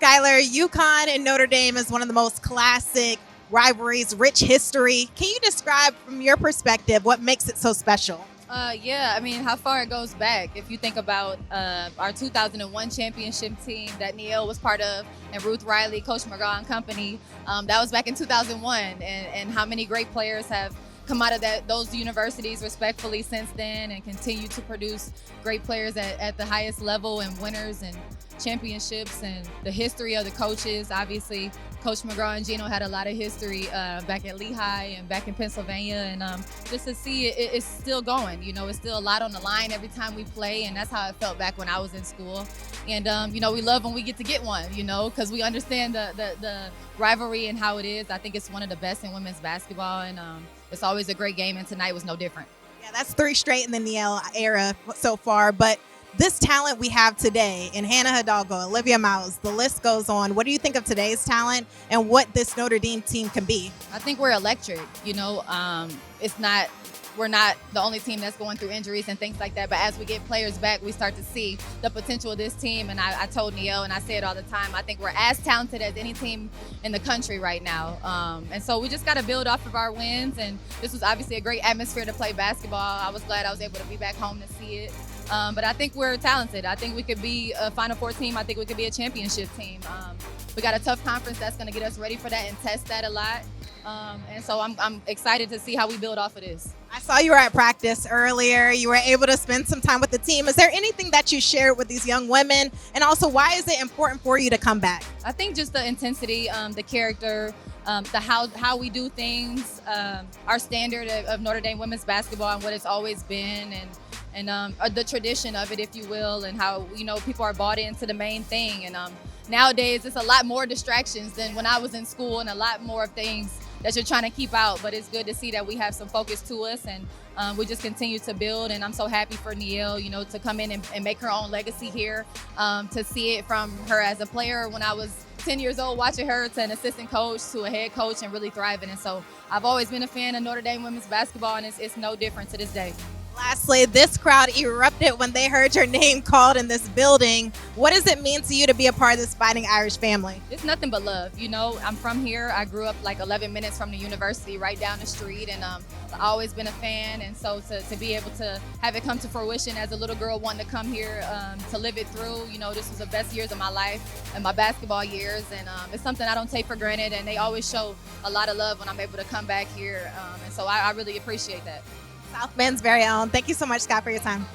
Skylar, UConn and Notre Dame is one of the most classic rivalries, rich history. Can you describe from your perspective what makes it so special? Yeah, I mean, how far it goes back. If you think about our 2001 championship team that Neil was part of, and Ruth Riley, Coach McGraw and company, that was back in 2001. And how many great players have come out of those universities respectfully since then and continue to produce great players at the highest level and winners and championships, and the history of the coaches. Obviously, Coach McGraw and Gino had a lot of history back at Lehigh and back in Pennsylvania, and just to see it's still going. You know, it's still a lot on the line every time we play, and that's how it felt back when I was in school. And we love when we get one, because we understand the rivalry and how it is. I think it's one of the best in women's basketball, and it's always a great game, and tonight was no different. Yeah, that's three straight in the Neil era so far, but this talent we have today in Hannah Hidalgo, Olivia Miles, the list goes on. What do you think of today's talent and what this Notre Dame team can be? I think we're electric. We're not the only team that's going through injuries and things like that. But as we get players back, we start to see the potential of this team. And I told Neil, and I say it all the time, I think we're as talented as any team in the country right now. And so we just got to build off of our wins. And this was obviously a great atmosphere to play basketball. I was glad I was able to be back home to see it. But I think we're talented. I think we could be a Final Four team. I think we could be a championship team. We got a tough conference that's going to get us ready for that and test that a lot. And so I'm excited to see how we build off of this. I saw you were at practice earlier. You were able to spend some time with the team. Is there anything that you shared with these young women? And also, why is it important for you to come back? I think just the intensity, the character, the how we do things, our standard of Notre Dame women's basketball and what it's always been, and the tradition of it, if you will, and how people are bought into the main thing. And nowadays, it's a lot more distractions than when I was in school, and a lot more of things that you're trying to keep out. But it's good to see that we have some focus to us, and we just continue to build. And I'm so happy for Neil, to come in and make her own legacy here, to see it from her as a player when I was 10 years old, watching her to an assistant coach to a head coach and really thriving. And so I've always been a fan of Notre Dame women's basketball, and it's no different to this day. Lastly, this crowd erupted when they heard your name called in this building. What does it mean to you to be a part of this Fighting Irish family? It's nothing but love. I'm from here. I grew up like 11 minutes from the university right down the street, and I've always been a fan. And so to be able to have it come to fruition as a little girl wanting to come here to live it through, this was the best years of my life and my basketball years. And it's something I don't take for granted, and they always show a lot of love when I'm able to come back here. And so I really appreciate that. South Bend's very own. Thank you so much, Scott, for your time.